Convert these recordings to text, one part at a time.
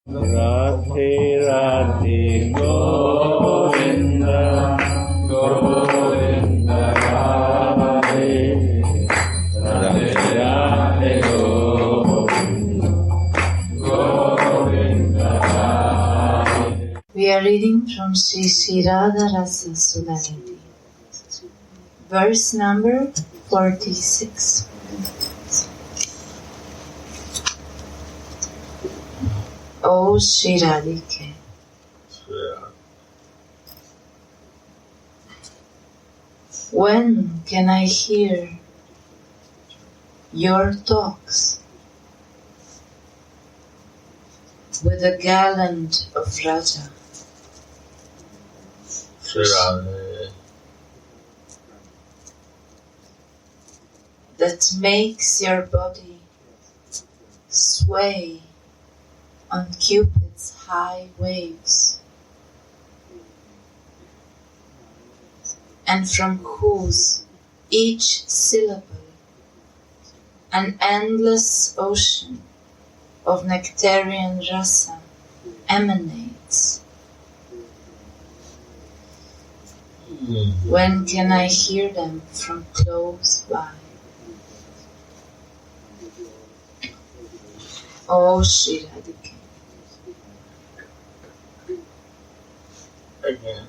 Radhe Radhe Govinda Govinda Radhe Radhe Radhe Govinda Govinda Radhe. We are reading from Sri Radha Rasa Sudhanidhi, verse number 46. O Sri Radhike, when can I hear your talks with the gallant of Raja? That makes your body sway on Cupid's high waves, and from whose each syllable an endless ocean of nectarian rasa emanates. When can I hear them from close by? O Sri Radhike. Again.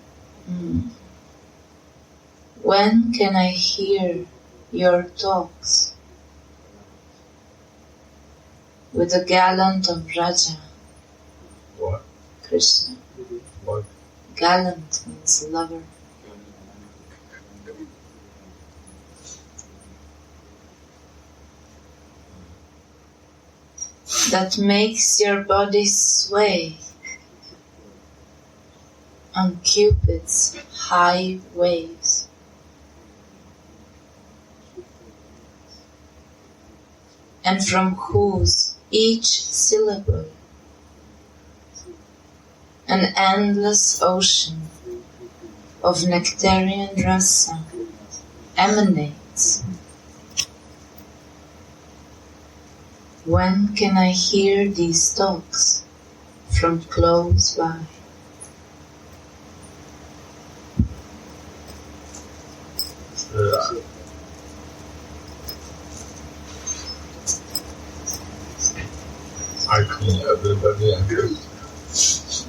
When can I hear your talks with the gallant of Raja? What? Krishna. What? Gallant means lover. That makes your body sway on Cupid's high waves, and from whose each syllable an endless ocean of nectarian rasa emanates. When can I hear these talks from close by? I think everybody understands.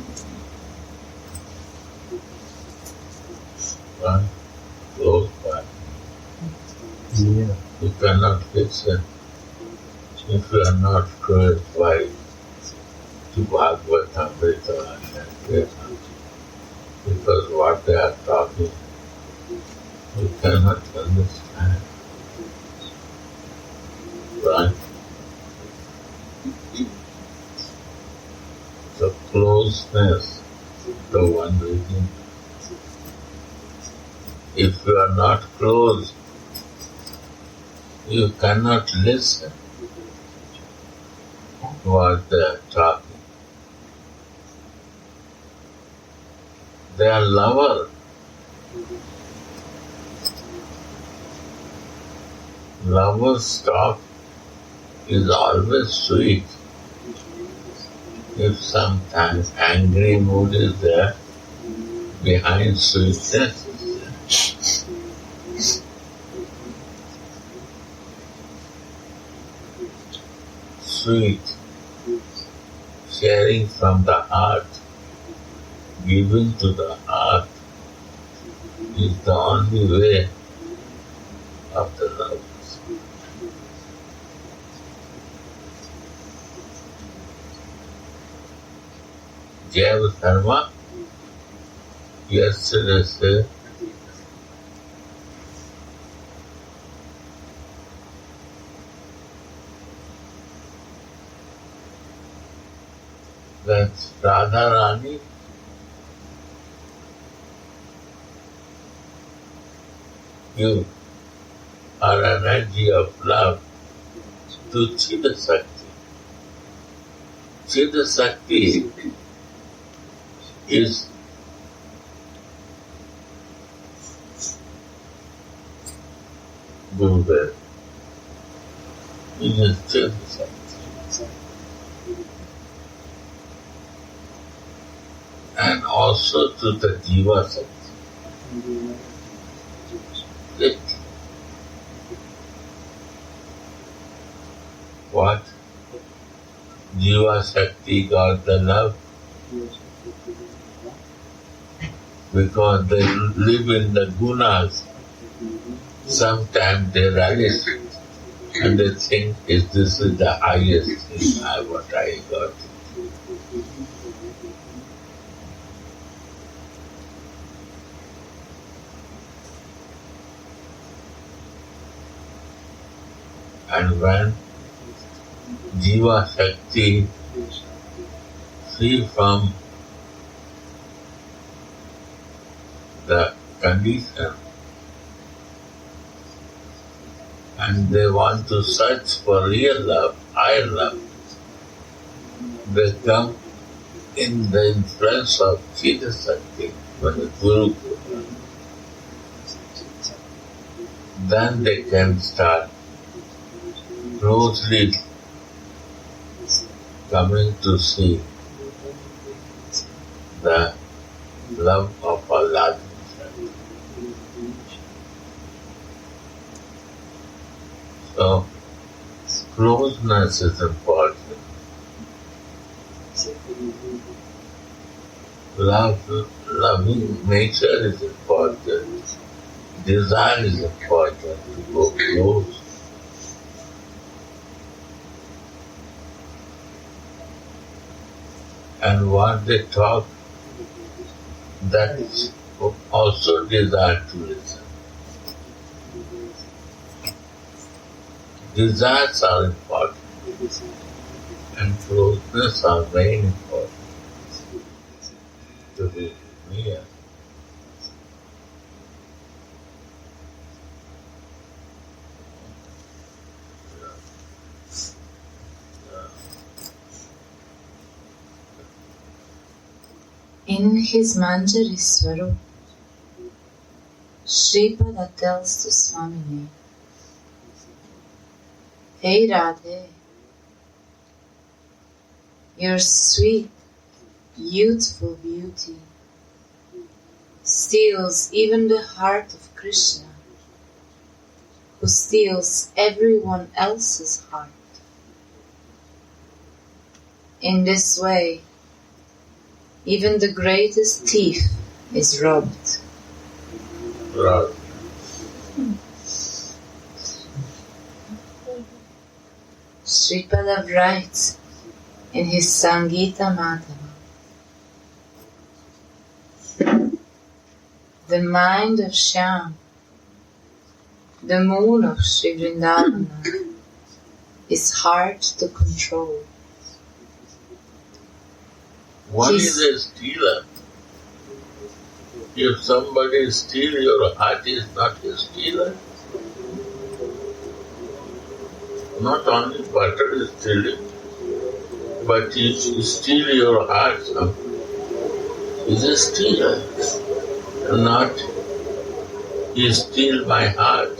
Right? Close by. Yeah. You cannot listen if you are not close by to Bhagavatamrita and Kirtan. Because what they are talking, you cannot understand. Right? The closeness, the one reason. If you are not close, you cannot listen what they are talking. They are lovers. Lover's talk is always sweet. If sometimes angry mood is there, behind sweetness is there. Sweet, sharing from the heart, giving to the heart is the only way of the lovers. Jaiva Dharma yesterday said that Radha Rani you are energy of love to Chida Sakti. Chida Sakti is Gurudev. It is Chida Sakti. and also to the Jiva Sakti. It, what? Jiva Sakti got the love because they live in the gunas. Sometimes they relish and they think this is the highest thing what I got. And when Jiva Shakti free from the condition and they want to search for real love, higher love, they come in the influence of Chitta Shakti, when the Guru, then they can start closely coming to see the love of Allah. So, closeness is important. Loving nature is important. Desire is important to go close. And what they talk, that is also desire to listen. Desires are important and closeness are very important to be near. In his Manjari Swarup, Sripada tells to Swamini, "Hey Radhe, your sweet, youthful beauty steals even the heart of Krishna, who steals everyone else's heart. In this way, even the greatest thief is robbed." Right. Sripada writes in his Sangita Madhava, "The mind of Shyam, the moon of Sri Vrindavana, is hard to control." One is a stealer. If somebody steals your heart, is not a stealer. Not only butter is stealing, but if you steal your heart, is a stealer. Not, he steal my heart.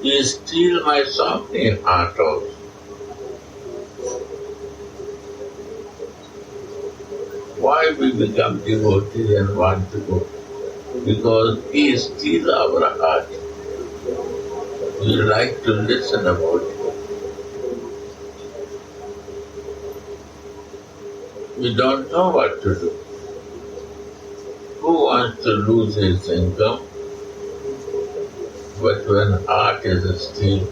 He steal my Swami heart also. Why we become devotees and want to go? Because he steals our heart. We like to listen about it. We don't know what to do. Who wants to lose his income? But when heart is still,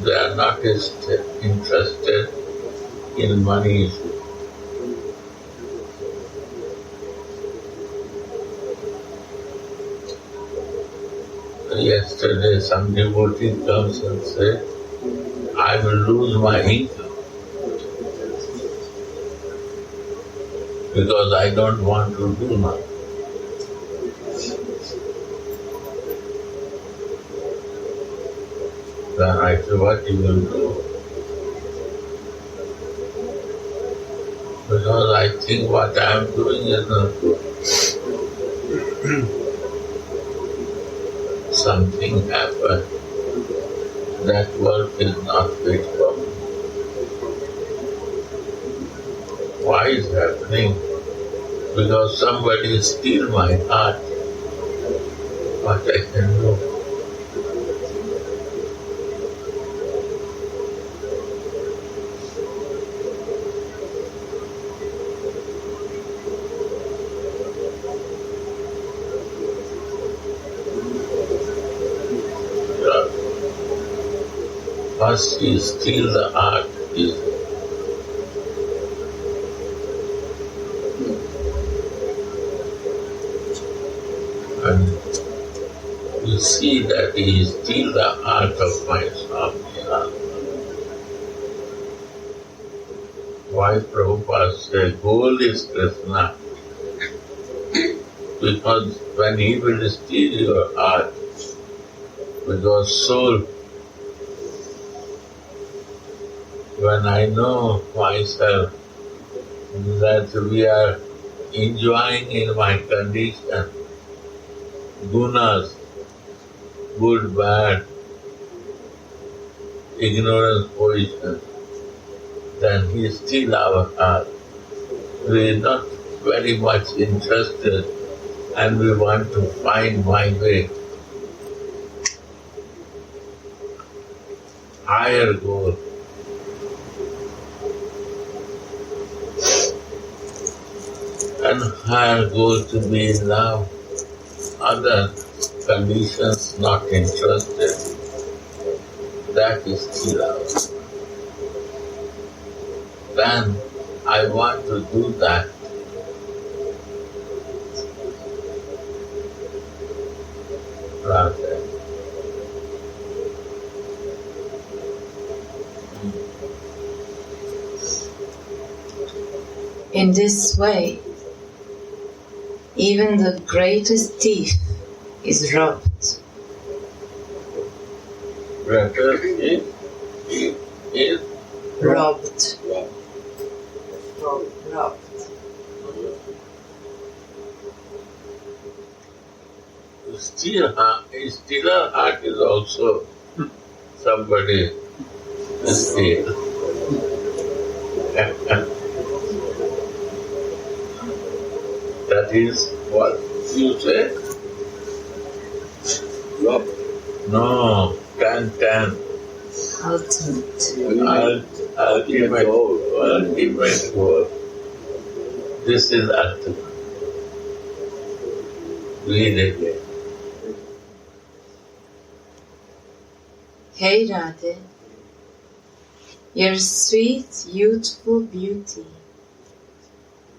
they are not interested in money. Yesterday some devotee comes and says, "I will lose my income because I don't want to do now." Then I said, "What you will do?" Because I think what I am doing is not good. Something happened. That work is not fit for me. why it's happening? Because somebody steal my heart. What I can do? First you steal the heart. And you see that he steals the heart of my Swami. Why Prabhupada said gold is Krishna? Because when he will steal your heart, because soul, when I know myself that we are enjoying in my condition, gunas, good, bad, ignorance, position, then he is still our heart. We are not very much interested and we want to find my way. Higher goal. And higher goal to be in love, other conditions not interested. That is still love. Then I want to do that. Radha. In this way, even the greatest thief is robbed. Radha is Robbed. Robbed. Stealer heart is also somebody steal. That is what you say? No, 10. Ultimate. Ultimate goal. This is ultimate. Read again. Hey Radha, your sweet, youthful beauty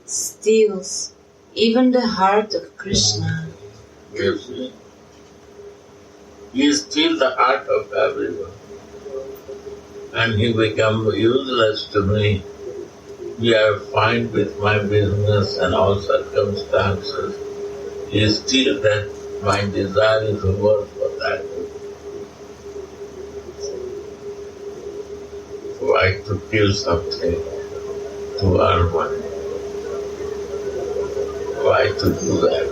steals even the heart of Krishna. Yes. He steals the heart of everyone. And he becomes useless to me. We are fine with my business and all circumstances. He steals that my desire is to work for that. Why to kill something to earn money? Why to do that?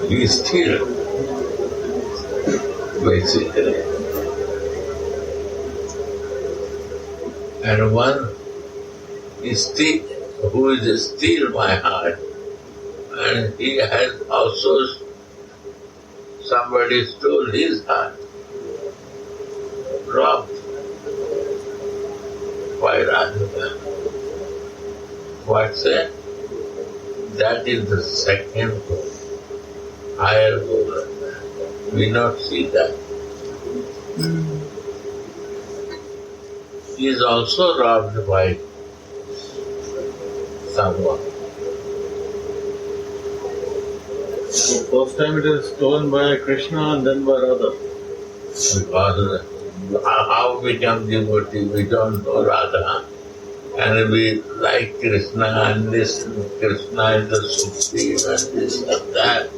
He steals, basically. And one is who is steal my heart, and he has also somebody stole his heart. Robbed. Why Radha? What's that? That is the second goal. Higher goal. We not see that. He is also robbed by someone. So first time it is stolen by Krishna and then by Radha. Because how we become devotee, we don't know Radha. And we like Krishna and this, Krishna is the supreme and this and that.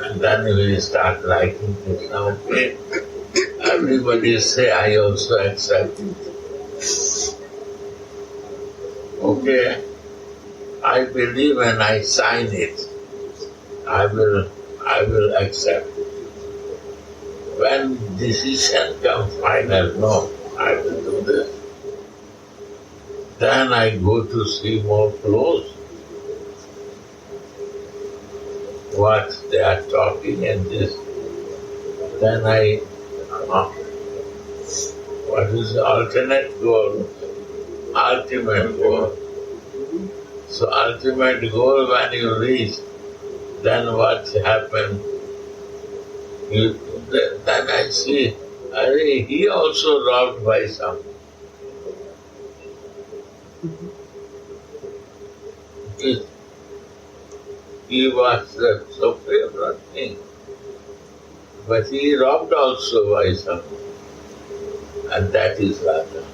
And then we start liking Krishna. Okay, everybody say, I also accept it. Okay, I believe and I sign it. I will accept it. When decision comes final, no, I will do this. Then I go to see more close what they are talking and this. Then what is the alternate goal? Ultimate goal. So ultimate goal when you reach, then what happened? Then I see, he also robbed by some. He was the supreme thing, but he robbed also by some, and that is Radha.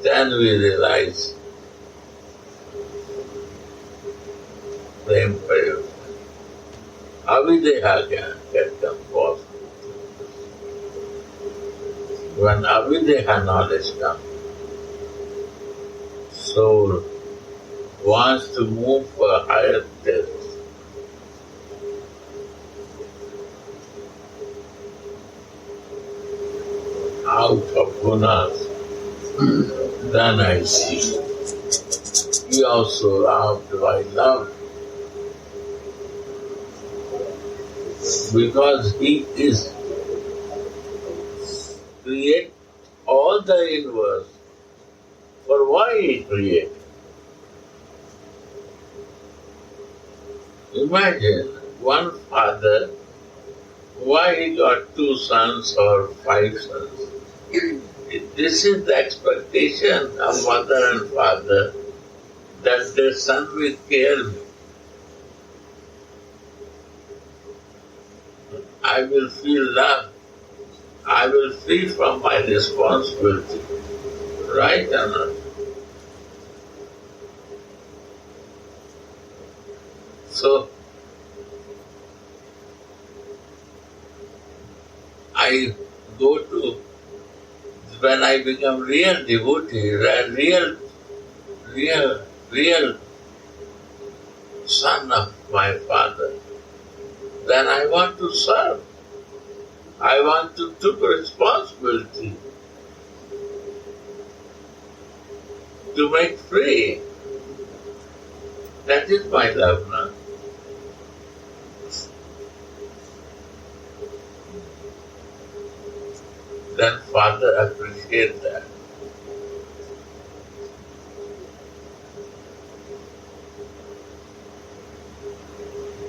Then we realize the imperative. Avideha can get composed. When Avideha knowledge comes, soul wants to move for higher depths. Out of gunas, then I see. He also loved by love. Because he is create all the universe. For why he created? Imagine one father, why he got 2 sons or 5 sons. This is the expectation of mother and father that their son will care me. I will feel love. I will free from my responsibility. Right or not? So, I go to, when I become real devotee, real son of my father, then I want to serve. I want to take responsibility to make free. That is my love now. Then Father appreciates that.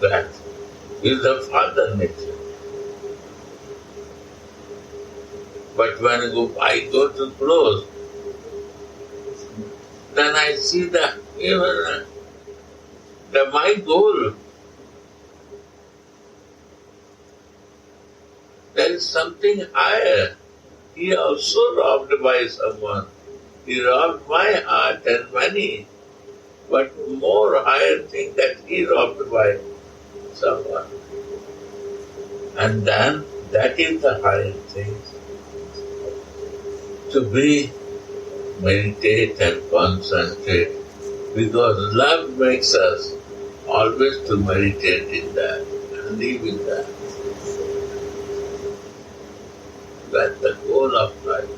That is the Father nature. But when I go to close, then I see that even my goal, there is something higher. He also robbed by someone. He robbed my heart and money, but more higher thing that he robbed by someone. And then that is the higher thing. To be, meditate and concentrate, because love makes us always to meditate in that and live in that. That's the goal of life.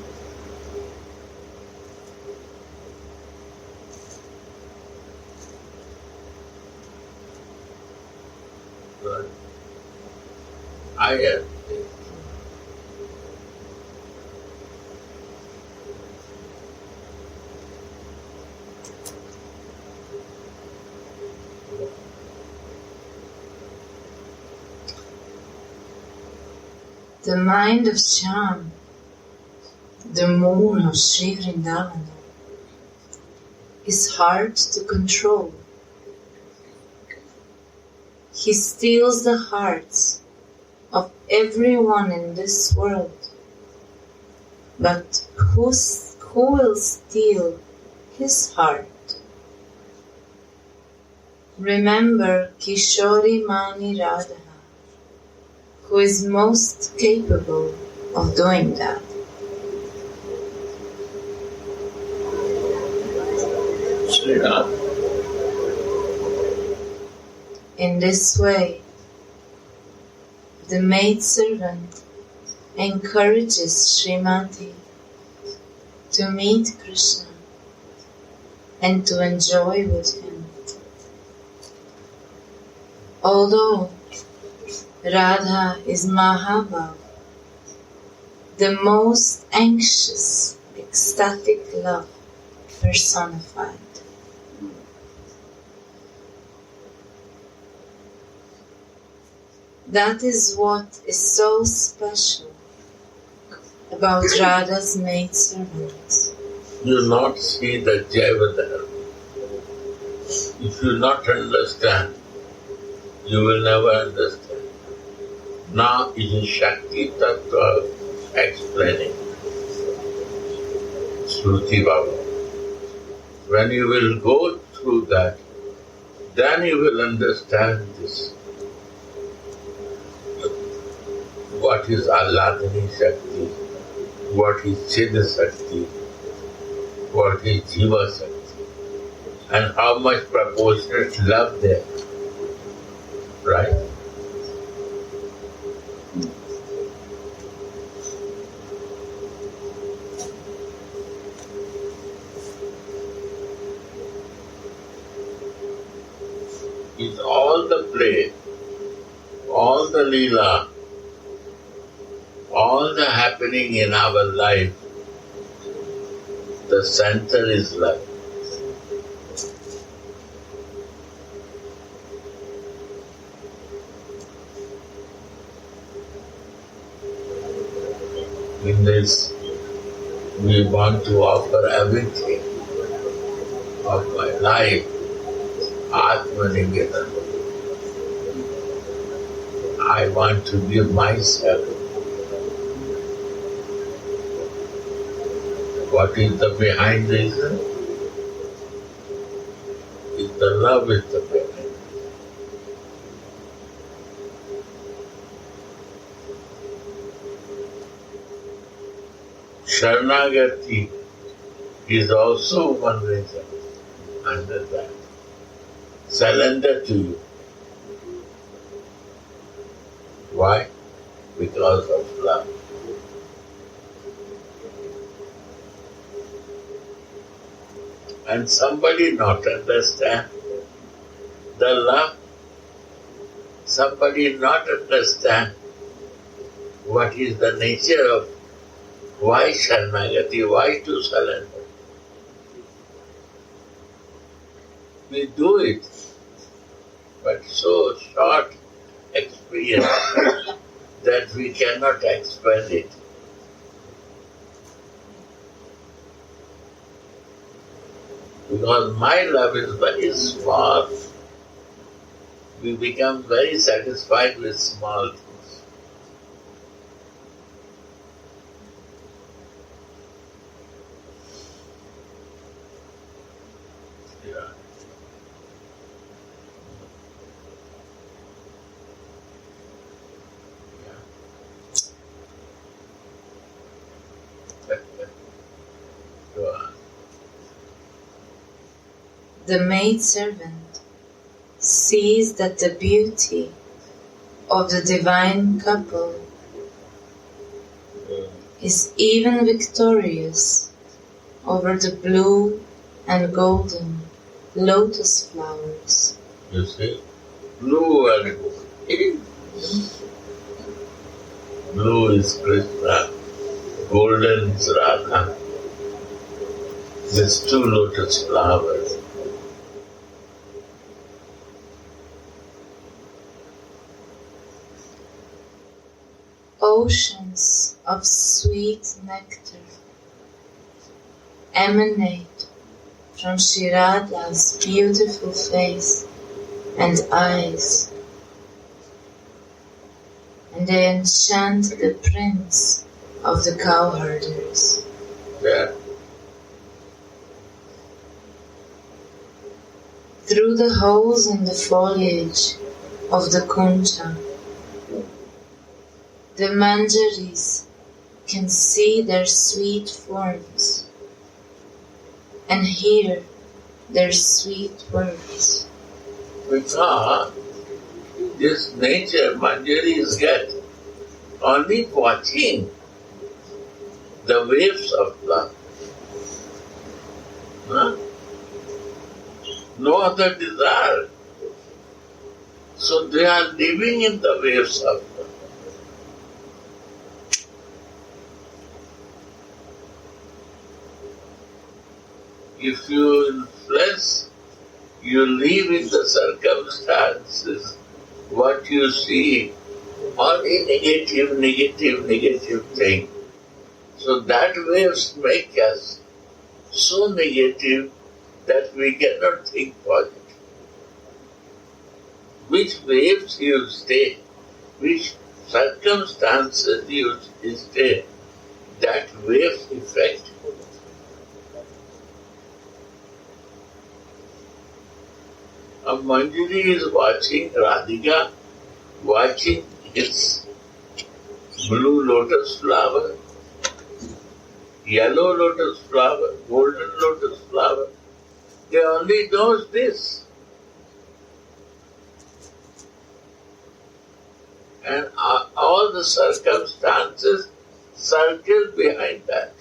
But higher things. The mind of Shyam, the moon of Sri Vrindavana, is hard to control. He steals the hearts of everyone in this world. But who will steal his heart? Remember Kishori Mani Radha, who is most capable of doing that. Sri Radha. In this way, the maidservant encourages Srimati to meet Krishna and to enjoy with him. Although Radha is Mahabhav, the most anxious, ecstatic love personified. That is what is so special about Radha's maidservants. You not see the Jaiva there. If you not understand, you will never understand. Now it is Shakti Tattva explaining. Shruti Baba. When you will go through that, then you will understand this. What is Alladini Shakti? What is Siddha Shakti? What is Jiva Shakti? And how much proportionate love there. Right? It's all the play, all the leela, all the happening in our life, the center is love. In this, we want to offer everything of my life, Atmanigata. I want to give myself. What is the behind reason? Is the love is the behind. Sharanagati is also one reason under that. Surrender to you. Why? Because of love. And somebody not understand the love, somebody not understand what is the nature of why Sharanagati, why to surrender. We do it, but so short experience that we cannot expand it. Because my love is very small. We become very satisfied with small things. Yeah. Go on. The maidservant sees that the beauty of the divine couple is even victorious over the blue and golden lotus flowers. You see, blue and gold. Blue is Krishna, golden is Radha. These two lotus flowers. Oceans of sweet nectar emanate from Sri Radha's beautiful face and eyes, and they enchant the prince of the cowherders. Yeah. Through the holes in the foliage of the kunja, the manjaris can see their sweet forms and hear their sweet words. Because this nature Manjaris get only watching the waves of love. Huh? No other desire. So they are living in the waves of love. If you influence, you live in the circumstances, what you see, only negative thing. So that waves make us so negative that we cannot think positive. Which waves you stay, which circumstances you stay, that wave effect. A Manjari is watching Radhika, watching his blue lotus flower, yellow lotus flower, golden lotus flower. They only knows this. And all the circumstances circle behind that.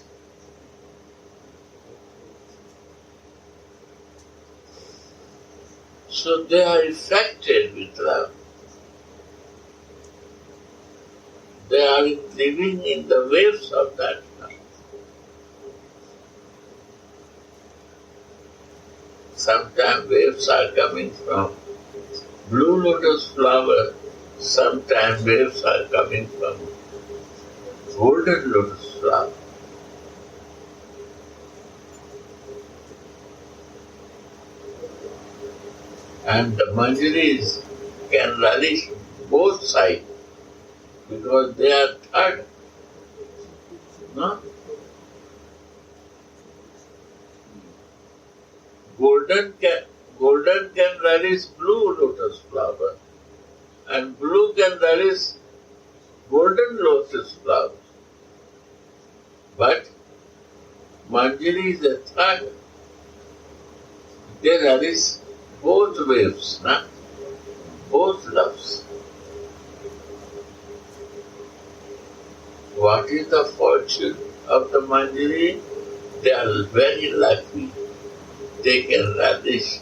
So they are affected with love. They are living in the waves of that love. Sometimes waves are coming from blue lotus flower, sometimes waves are coming from golden lotus flower. And the Manjaris can relish both sides because they are third. No? Golden can relish blue lotus flower and blue can relish golden lotus flower. But Manjari is a third. They relish both waves, na? Both loves. What is the fortune of the Manjari? They are very lucky. They can relish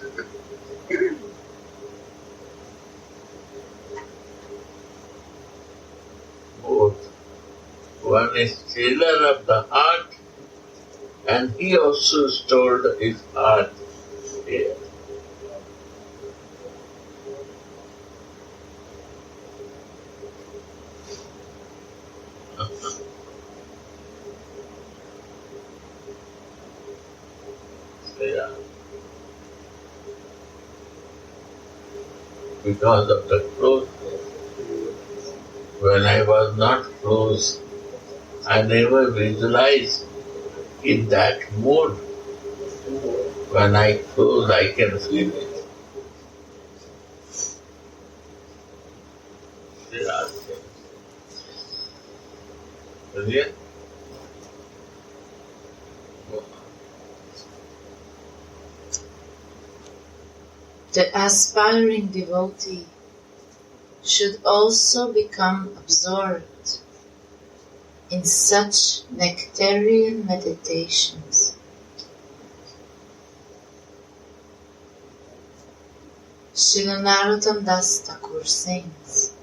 both. One is healer of the heart, and he also stored his heart here. Yeah. Because of the closeness. When I was not close, I never visualized in that mood. When I close, I can feel it. Yeah. The aspiring devotee should also become absorbed in such nectarian meditations. Srila Narottam Das Thakur sings,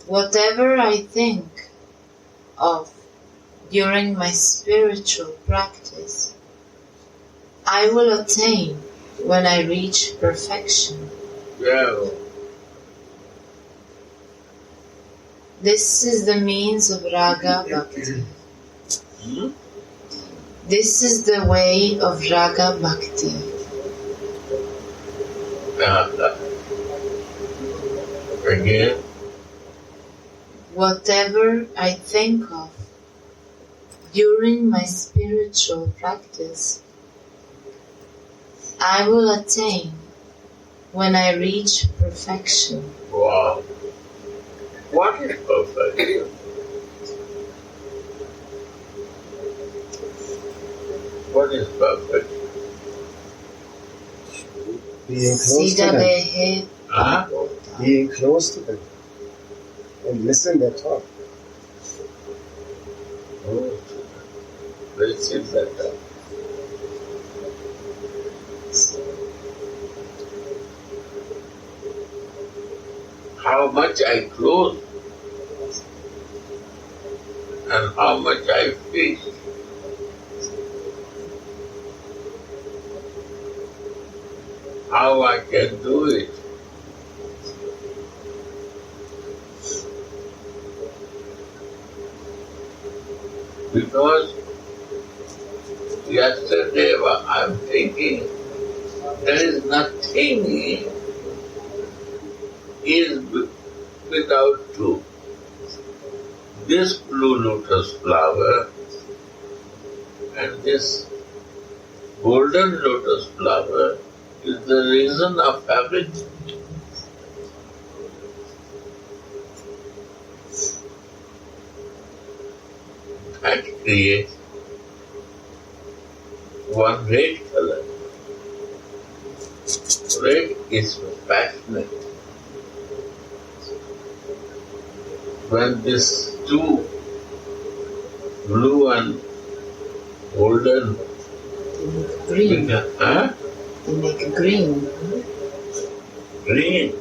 "Whatever I think of during my spiritual practice, I will attain when I reach perfection." Yeah. This is the means of Raga Bhakti. This is the way of Raga Bhakti. Again. Whatever I think of during my spiritual practice, I will attain when I reach perfection. Wow. What is perfection? What is perfection? Being close to them. Siddha Dehe Huh? Being close to them and listen their talk. Oh, let's see that. How much I close and how much I feel. How I can do it. Because yesterday I'm thinking there is nothing is without two. This blue lotus flower and this golden lotus flower is the reason of everything. That creates one red color. Red is passionate. When these two, blue and golden, They make green. They make green. green,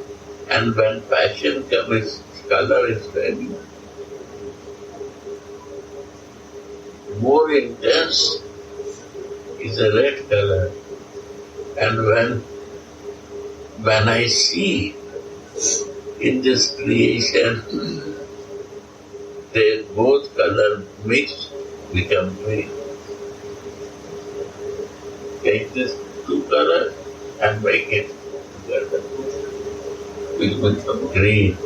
and when passion comes, color is very more intense is a red color. And when I see in this creation, they both color mixed become green. Take this two colors and make it together. It will become green.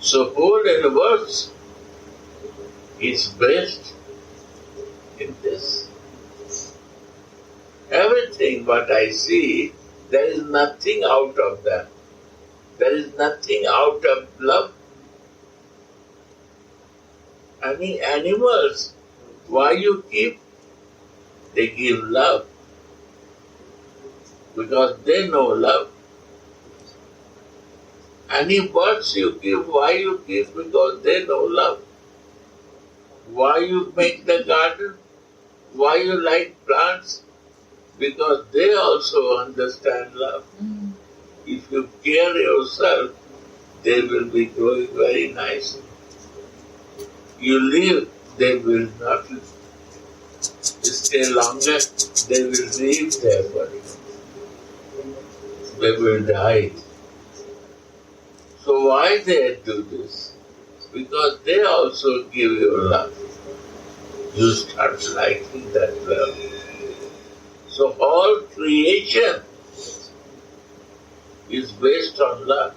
So whole universe is based in this. Everything what I see, there is nothing out of them. There is nothing out of love. I mean, animals, why you keep? They give love. Because they know love. Any birds you give, why you give? Because they know love. Why you make the garden? Why you like plants? Because they also understand love. If you care yourself, they will be growing very nicely. You leave, they will not stay longer, they will leave their body. They will die. So why they do this? Because they also give you love. You start liking that love. So all creation is based on love.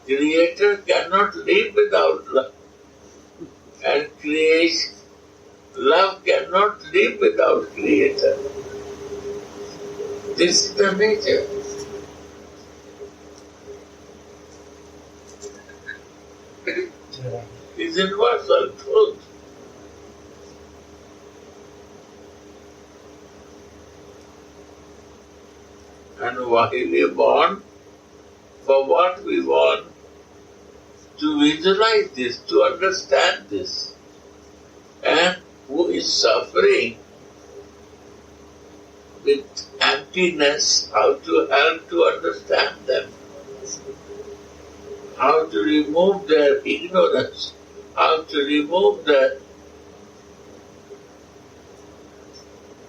Creator cannot live without love. And love cannot live without Creator. This is the nature. It's universal truth. And why we born? For what we want? To visualize this, to understand this. And who is suffering with emptiness, how to help to understand them. How to remove their ignorance, how to remove their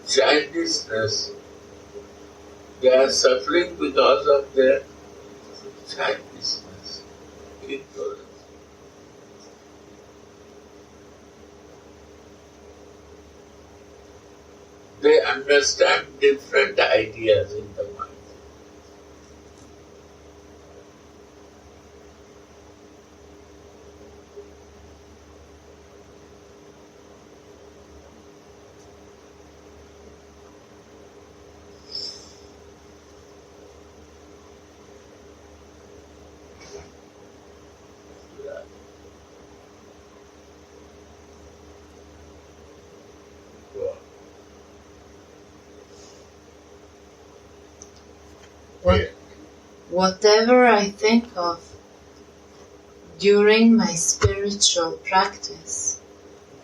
childishness. They are suffering because of their childishness, ignorance. They understand different ideas in the mind. Whatever I think of during my spiritual practice,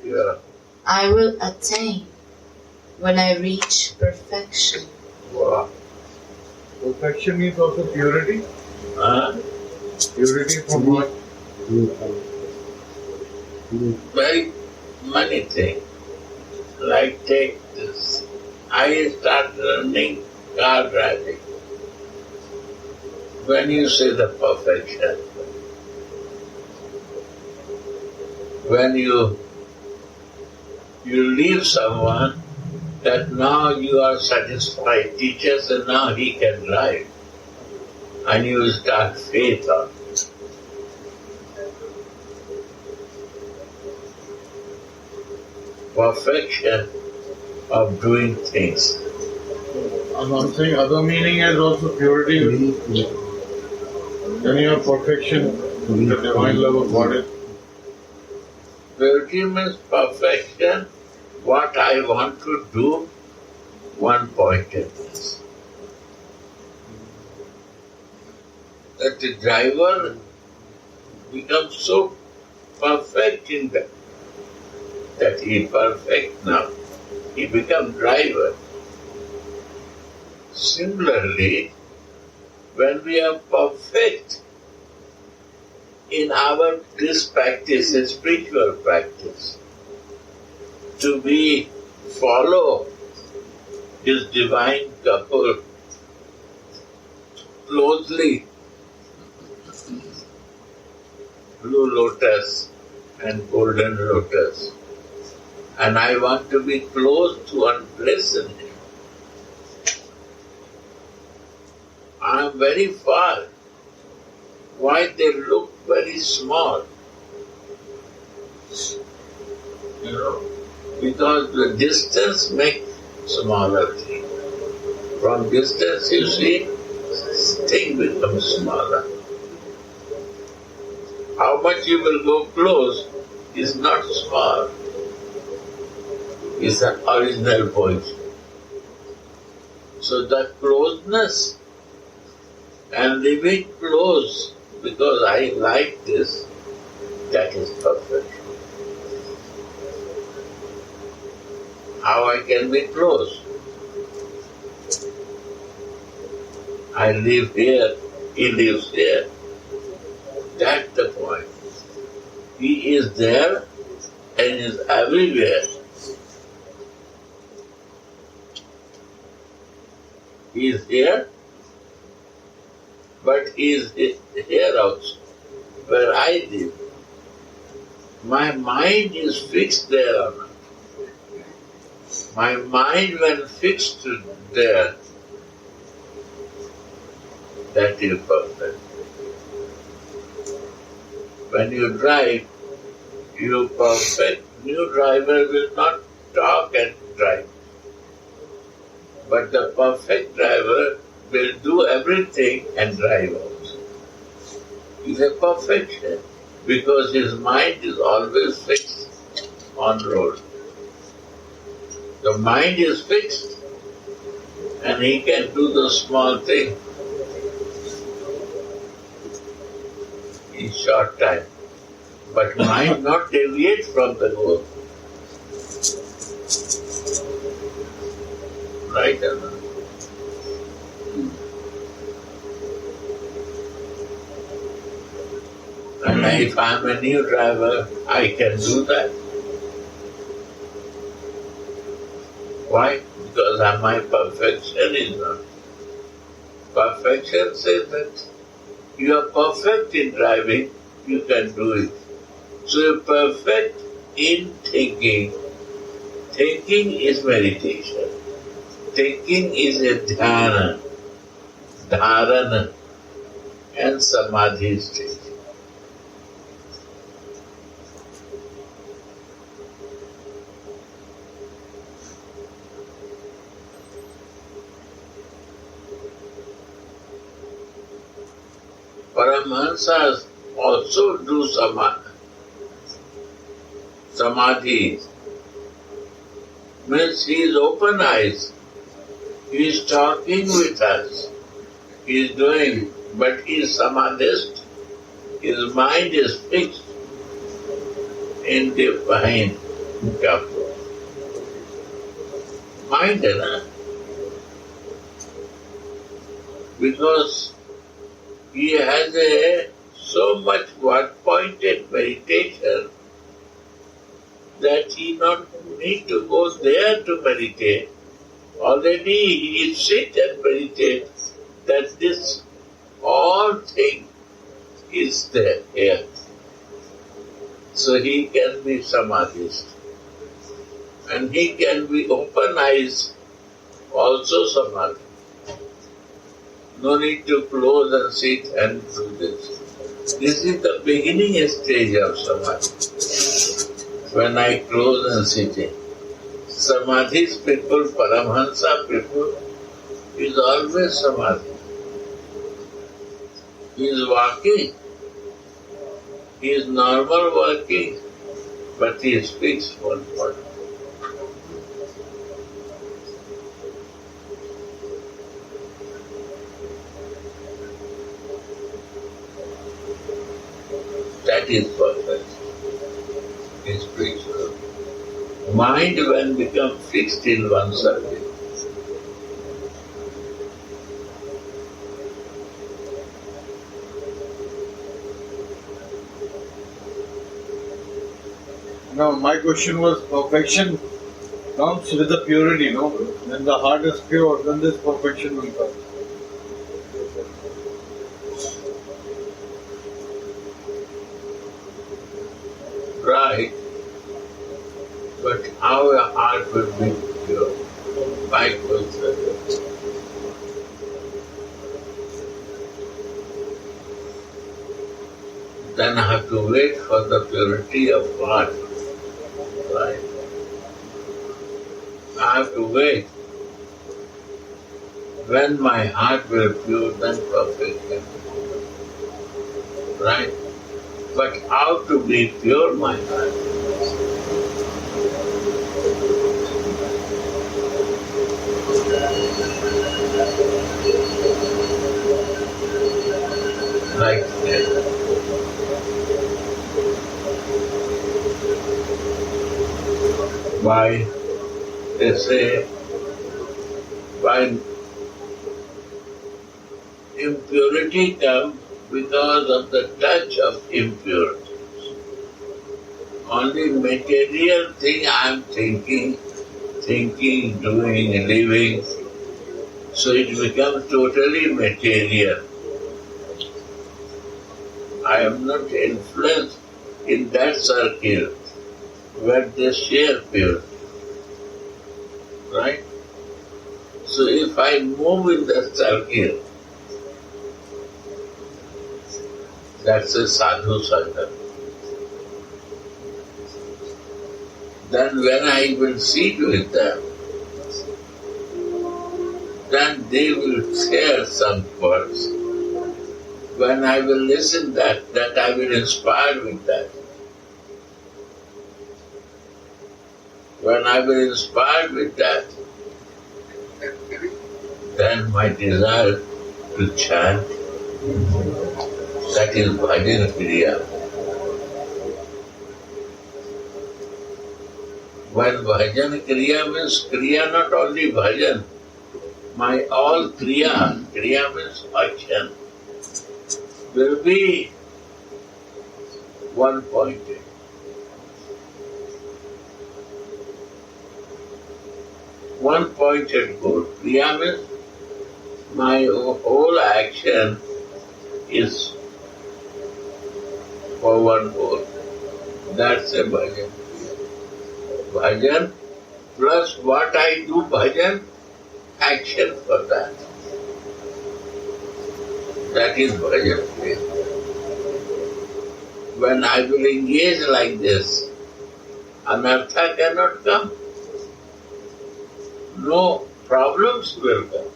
Yeah. I will attain when I reach perfection. Wow. Perfection means also purity. Huh? Purity from what? Very many things. Like take this. I started learning car driving. When you say the perfection, when you leave someone that now you are satisfied, teachers, and now he can drive, and you start faith on it. Perfection of doing things. And I'm saying other meaning is also purity. When you have perfection, the divine love of God is. Purity means perfection, what I want to do, one-pointedness. That the driver becomes so perfect in that he is perfect now. He becomes driver. Similarly, when we are perfect in our this practice, a spiritual practice, to be follow his divine couple closely, blue lotus and golden lotus, and I want to be close to unpleasant. I am very far. Why they look very small? You know, because the distance makes smaller thing. From distance you see, thing becomes smaller. How much you will go close is not small. It's an original position. So the closeness and living close because I like this, that is perfect. How I can be close? I live here, he lives here. That's the point. He is there and is everywhere. He is here, but he is here also, where I live. My mind is fixed there or not. My mind when fixed there, that is perfect. When you drive, you perfect. New driver will not talk and drive. But the perfect driver will do everything and drive also. He's a perfection because his mind is always fixed on road. The mind is fixed and he can do the small thing in short time. But mind not deviate from the goal. Right or not? And if I am a new driver, I can do that. Why? Because my perfection is not. Perfection says that you are perfect in driving, you can do it. So you're perfect in thinking. Thinking is meditation. Thinking is a dhyana, dharana, and samadhi stage. Paramahansas also do samadhi. Means he is open eyes. He is talking with us. he is doing, but he is samadhist. His mind is fixed in divine control. Mind, na? Because he has so much one-pointed meditation that he not need to go there to meditate. Already he sit and meditate that this all thing is there here. So he can be samadhist. And he can be open eyes, also samadhi. No need to close and sit and do this. This is the beginning stage of samadhi. When I close and sit. Samadhis people, Paramhansa people, is always samadhi. He is walking. He is normal working, but he speaks one word. That is perfect. Is spiritual. Mind when become fixed in one circle. Now my question was, perfection comes with the purity, no? When the heart is pure, then this perfection will come. Right. But how a heart will be pure? By consciousness. Then I have to wait for the purity of heart. Right? I have to wait. When my heart will be pure, then perfection. Right? But how to be pure, my heart? Like that. Why? They say, why impurity comes because of the touch of impurity. Only material thing I am thinking, doing, living, so it becomes totally material. I am not influenced in that circle where they share purity. Right? So if I move in that circle, that's a sadhu circle. Then when I will sit with them, then they will share some words. When I will listen that I will inspire with that. When I will inspire with that, then my desire to chant, that is bhajan kriya. When bhajan kriya means kriya, not only bhajan, my all kriya means action, will be one-pointed. One-pointed goal. Kriya means my whole action is for one goal. That's a bhajan. Bhajan plus what I do bhajan, action for that. That is bhajan. When I will engage like this, anartha cannot come. No problems will come.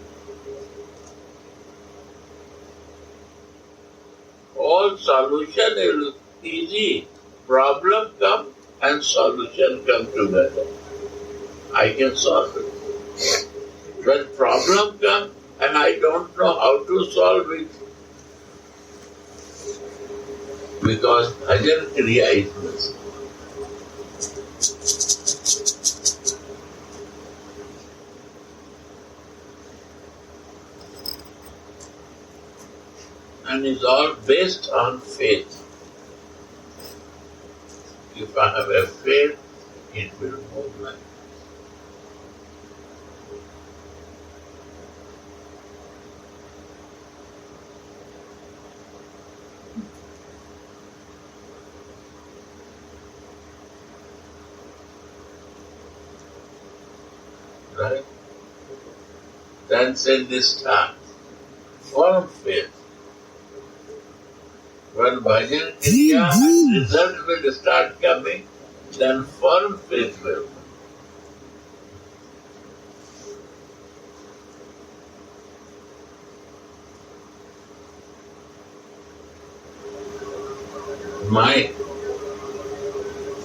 All solution is easy. Problem come and solution come together. I can solve it. When problem come, and I don't know how to solve it. Because bhajan kriya is missing. And it's all based on faith. If I have a faith, it will move like. Right? Then say this time, firm faith. When bhajan kriya result will start coming, then firm faith will come. My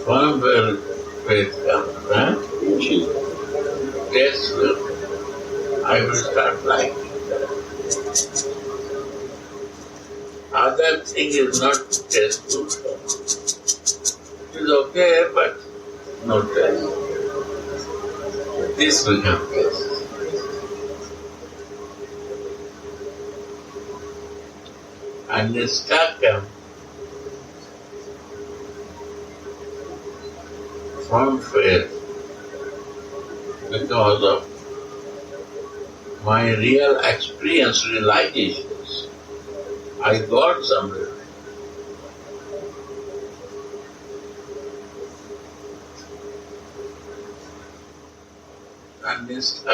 firm will faith comes, right? Taste will. I will start liking that. Other thing is not tasteful. It is okay, but no taste. This we can taste. And nistakam from faith because of my real experience realizations. I got somewhere. And this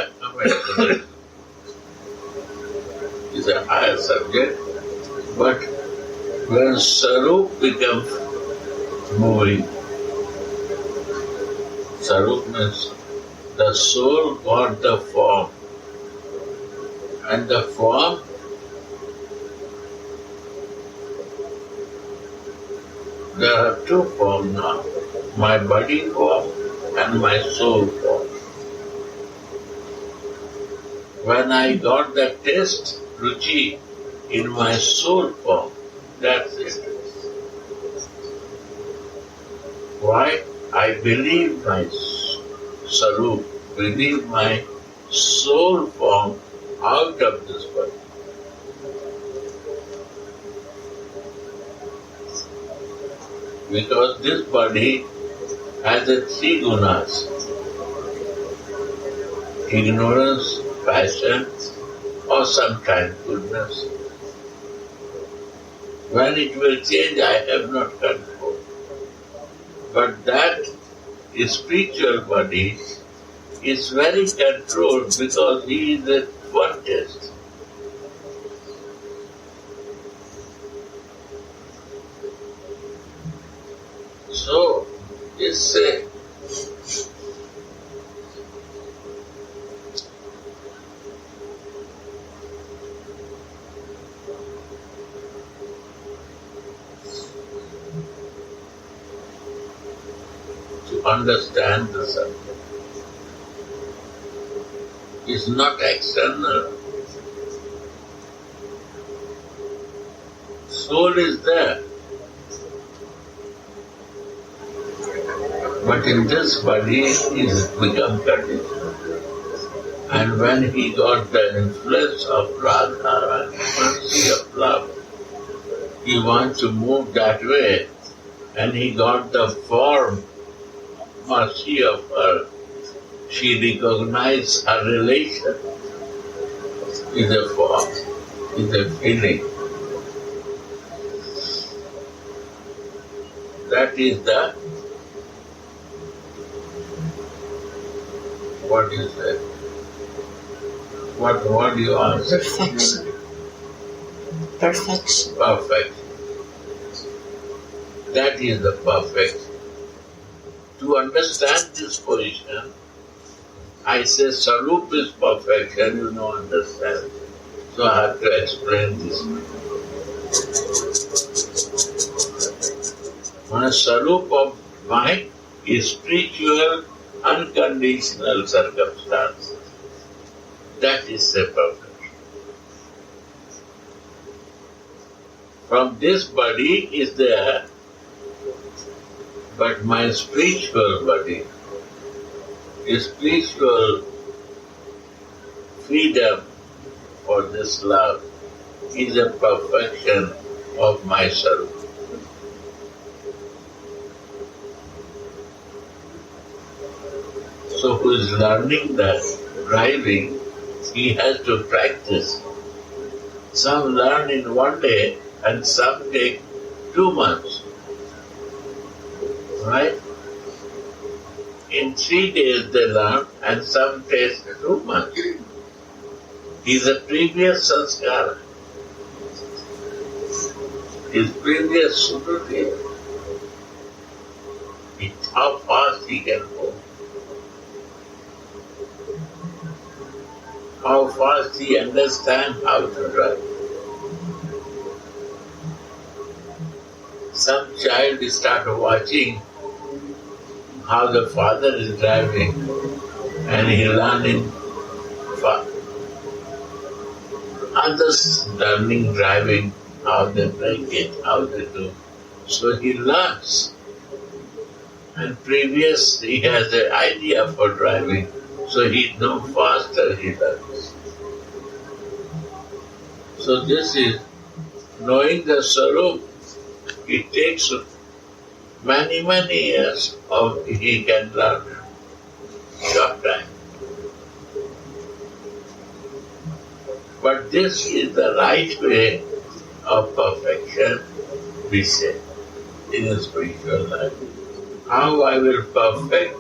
is a higher subject, but when Sarup becomes moving, Sarup means the soul got the form, and the form there are two forms now, my body form and my soul form. When I got the taste, ruchi, in my soul form, that's it. Why? I believe my sarup, believe my soul form out of this body. Because this body has the three gunas: ignorance, passion, or sometimes goodness. When it will change, I have not control. But that spiritual body is very controlled because he is at one test. So, it's to understand the subject. It's not external. Soul is there. But in this body, he's become conditioned. And when he got the influence of Radha and mercy of love, he wants to move that way. And he got the form, mercy of her. She recognized her relation is a form, is a feeling. That is the, what is that? What do you answer? Perfection. Perfection. Perfect. That is the perfect. To understand this position, I say Sarup is perfection, you don't understand. So I have to explain this. When a Sarup of mind is spiritual, unconditional circumstance, that is the perfection. from this body is there, but my spiritual body, spiritual freedom for this love is a perfection of myself. So who is learning that driving, he has to practice. Some learn in one day and some take 2 months. Right? In 3 days they learn and some take 2 months. Is a previous sanskara. His previous Sudhanidhi. How fast he can go. How fast he understands how to drive. Some child start watching how the father is driving and he learning fast. Others learning driving, how they break it, how they do. So he learns. And previous he has an idea for driving, so he knows faster he learns. So this is knowing the Sarup. It takes many, many years of he can learn short time. But this is the right way of perfection, we say, in a spiritual life. How I will perfect,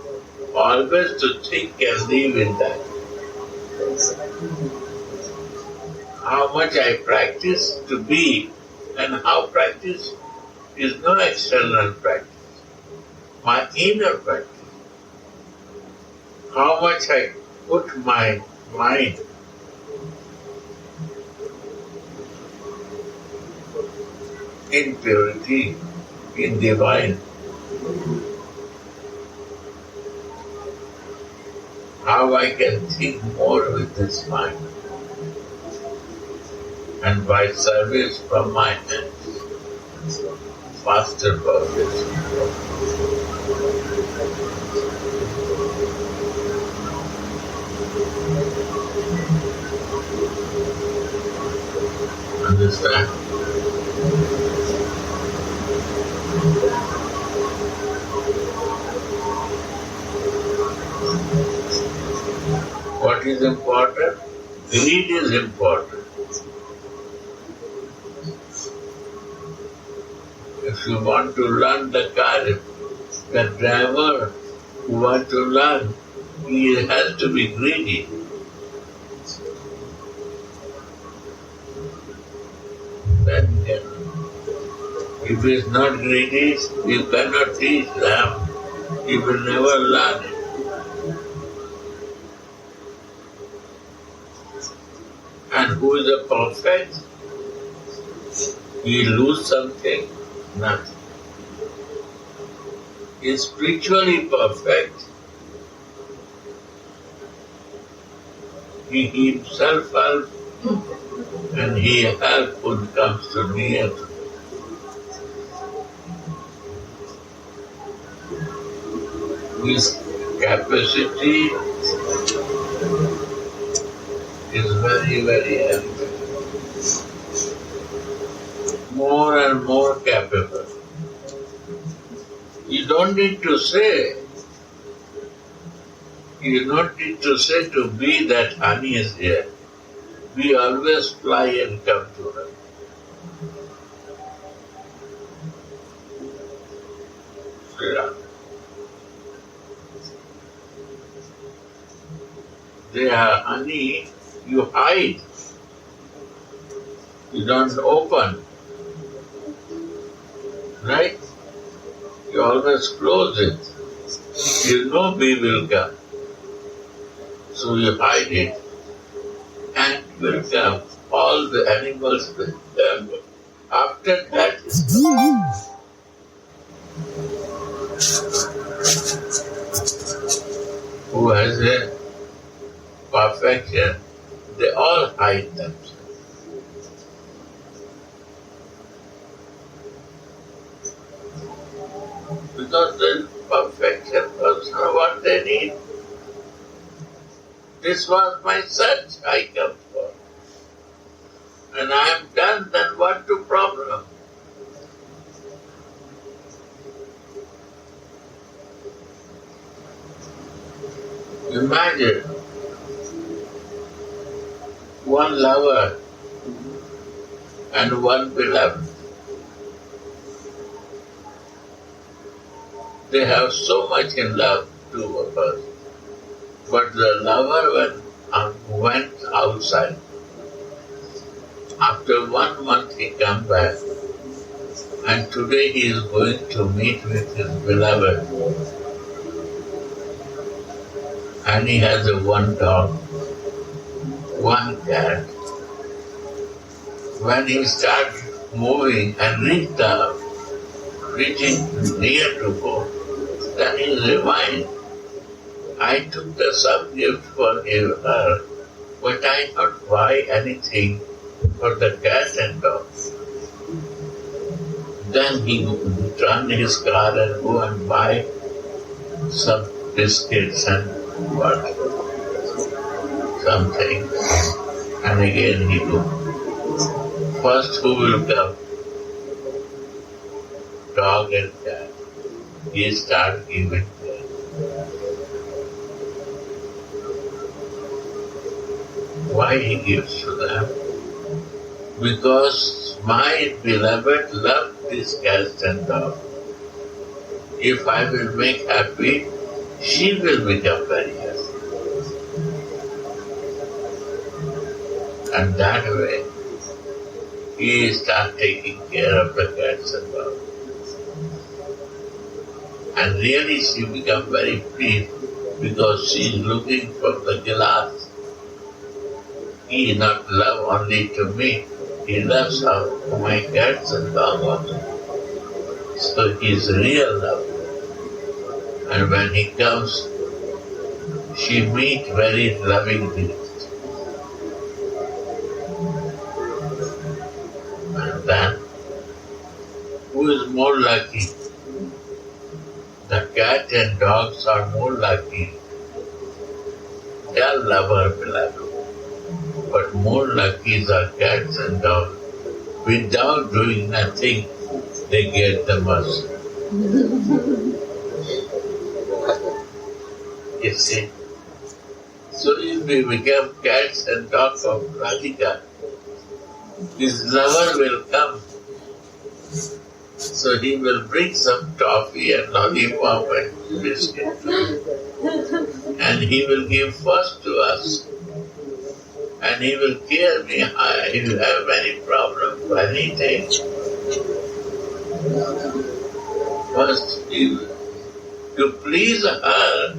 always to think and live in that. How much I practice to be, and how practice is no external practice, my inner practice. How much I put my mind in purity, in divine. How I can think more with this mind, and by service from my hands, faster progress. Understand? What is important? Greed is important. If you want to learn the car, the driver who wants to learn, he has to be greedy. Then, if he is not greedy, you cannot teach them. He will never learn it. And who is a perfect? He lose something? Nothing. He is spiritually perfect. He himself helps and he helps who comes to near. His capacity is very, very elevated. More and more capable. You don't need to say. You don't need to say to be that honey is here. We always fly and come to her. Yeah. They are honey, you hide. You don't open. Right? You always close it. You know bee will come. So you hide it. And will come. All the animals will come. After that, who has a perfection, they all hide themselves. Because the perfection was not what they need. This was my search I come for. And I am done, then what the problem? Imagine one lover and one beloved. They have so much in love, two of us. But the lover went outside. After 1 month he come back. And today he is going to meet with his beloved. And he has one dog, one cat. When he starts moving and reaching near to go, then he reminds, I took some gift for her, but I not buy anything for the cat and dog. Then he turn his car and go and buy some biscuits and what, something. And again he go. First who will come? Dog and cat. He start giving them. Why he gives to them? Because my beloved loved this cat and dog. If I will make happy, she will become very happy. And that way, he start taking care of the cats and dogs. And really she become very pleased because she is looking from the glass. He not love only to me, he loves my cats and dogs also. So he is real love. And when he comes, she meet very lovingly. And then, who is more lucky? The cat and dogs are more lucky. They are lover beloved. But more lucky are cats and dogs. Without doing nothing, they get the mercy. You see? So if we become cats and dogs of Radhika, his lover will come. So he will bring some toffee and lollipop and biscuit. And he will give first to us. And he will care me if you have any problem for anything. First, to please her,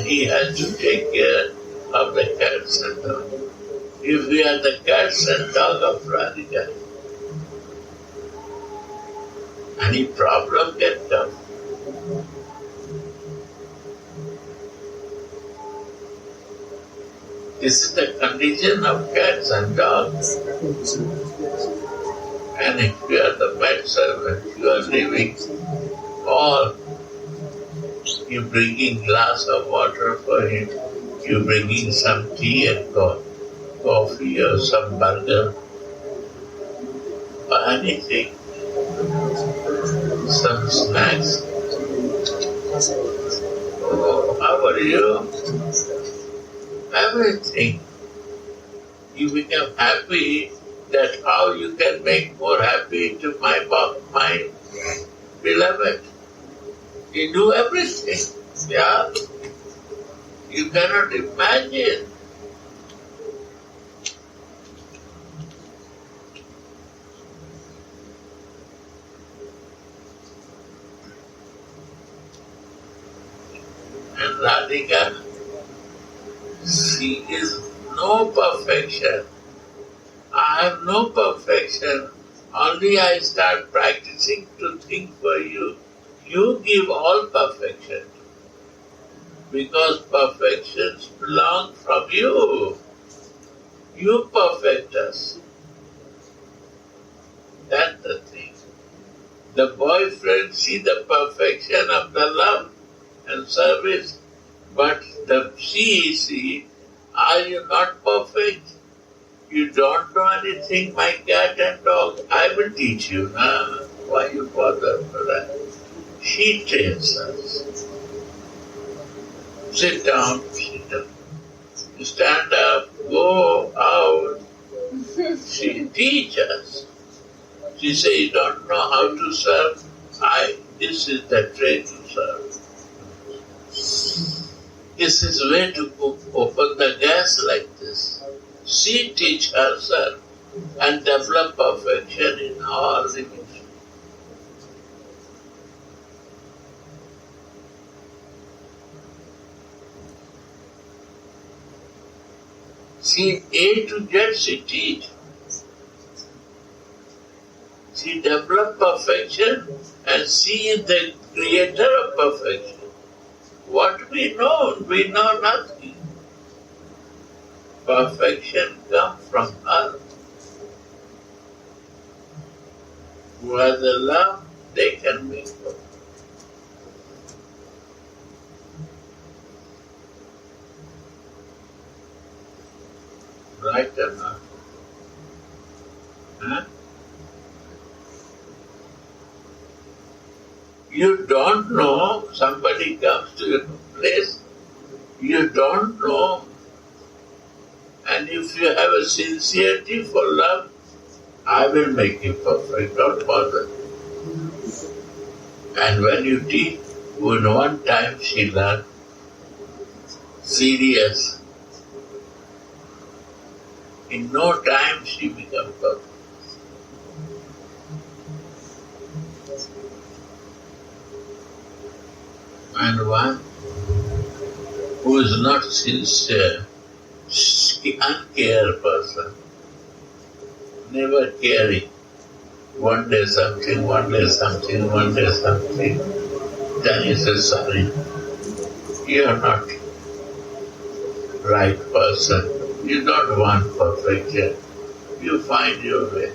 he has to take care of the cats and dogs. If we are the cats and dogs of Radhika, any problem can come. This is the condition of cats and dogs. And if you are the maid servant, you are living, or you bringing glass of water for him, you bringing some tea and coffee or some burger or anything, some snacks. Oh, how are you? Everything. You become happy that how you can make more happy to my beloved. You do everything. Yeah? You cannot imagine. And Radhika, she is no perfection. I have no perfection. Only I start practicing to think for you. You give all perfection. Because perfections belong from you. You perfect us. That's the thing. The boyfriend sees the perfection of the love and service, but she sees, are you not perfect? You don't know anything, my cat and dog. I will teach you. Nah, why you bother for that? She trains us. Sit down, stand up, go out. She teaches us. She says, you don't know how to serve. This is the tray to serve. This is way to open the gas like this. She teach herself and develop perfection in all living. She A to Z she teach. She develop perfection and she is the creator of perfection. What we know nothing. Perfection comes from her. Who has the love, they can make perfect. Right or not? Huh? You don't know, somebody comes to your place, you don't know, and if you have a sincerity for love, I will make you perfect, don't bother. And when you teach, in one time she learned, serious. In no time she becomes perfect. And one who is not sincere, uncare person, never caring. One day something, one day something, one day something. Then he says, sorry, you are not right person. You don't want perfection. You find your way.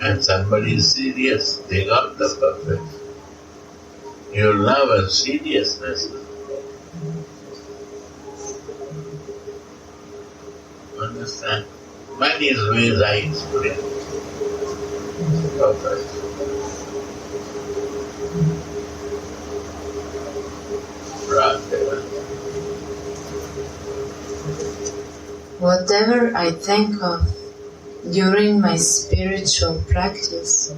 And somebody is serious, they got the perfection. Your love and seriousness. Understand? Many ways I explain. Perfect. Radha. Whatever I think of during my spiritual practice,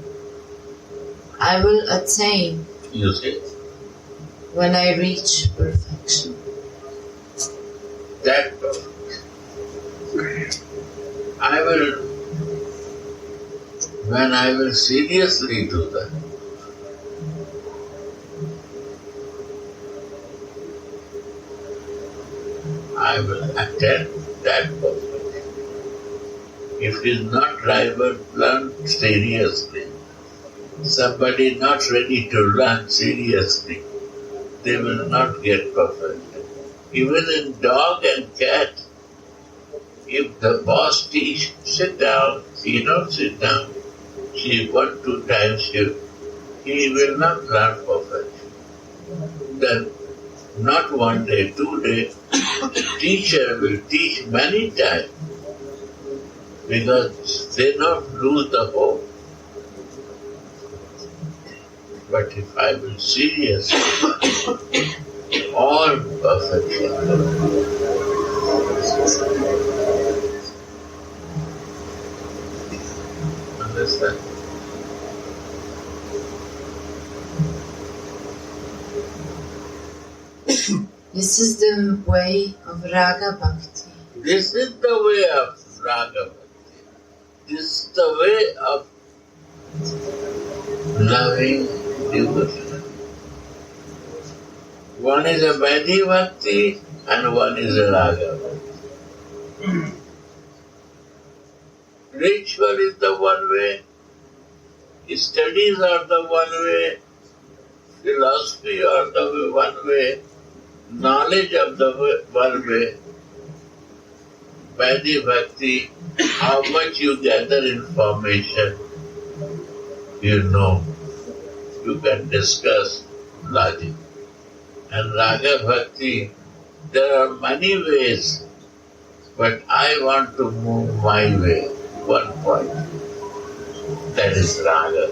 I will attain You see? when I reach perfection. That perfect. When I will seriously do that, I will attain that perfection. If it is not learned seriously, somebody not ready to learn seriously, they will not get perfection. Even in dog and cat, if the boss teach, sit down, he don't sit down. She 1-2 times he will not learn perfection. Then not 1 day, 2 days, teacher will teach many times because they not lose the hope. But if I will seriously, all perfection. Understand? This is the way of Raga Bhakti. This is the way of Raga Bhakti. This is the way of loving devotion. One is a Vaidhi Bhakti and one is a Raga Bhakti. Ritual is the one way, studies are the one way, philosophy are the one way, knowledge of the one way. Vaidhi Bhakti, how much you gather information you know, you can discuss logic. And Raga Bhakti, there are many ways, but I want to move my way, one point. That is Raga.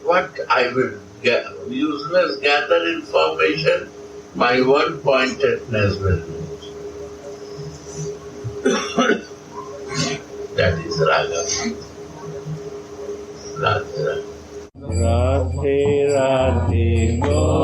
What I will get, useless gather information, my one-pointedness will lose. That is Raga. Radha. Radhe Radhe Go